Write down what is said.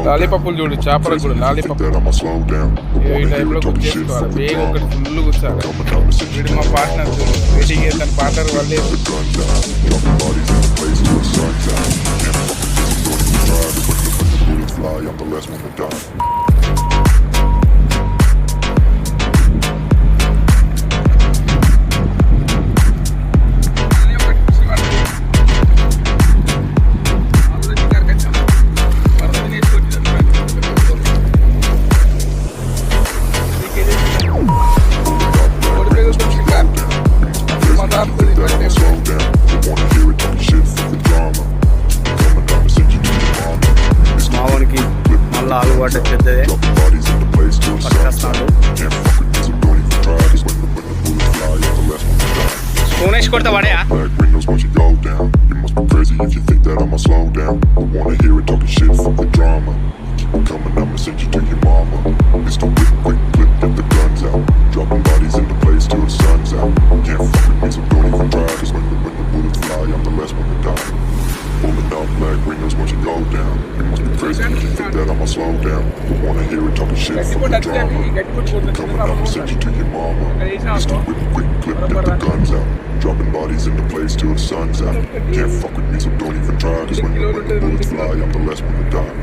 లాలీపాపులు చూడు, చేపలకు కూడా లాలీపాప్ ఈ టైప్లో కుక్ చేసుకోవాలి. వేగ ఒకటి ఫుల్ కూర్చోాలి. వీడు మా పార్ట్నర్ వెయిటింగ్ తన పార్ట్నర్ వాళ్ళే. మావానికి మళ్ళీ అలవాటు పెద్దదే పట్టుకొస్తాడు. స్పూన్ వేసి కొడతా పడయా. Pulling out black windows once you go down. You must be crazy if you think that I'ma slow down. Don't wanna hear it talking shit from the drama. Coming up and send you to your mama. It's the quick clip, get the guns out. Dropping bodies in the place till the sun's out. Can't fuck with me, so don't even try. Cause when the bullets fly, I'm the last one to die.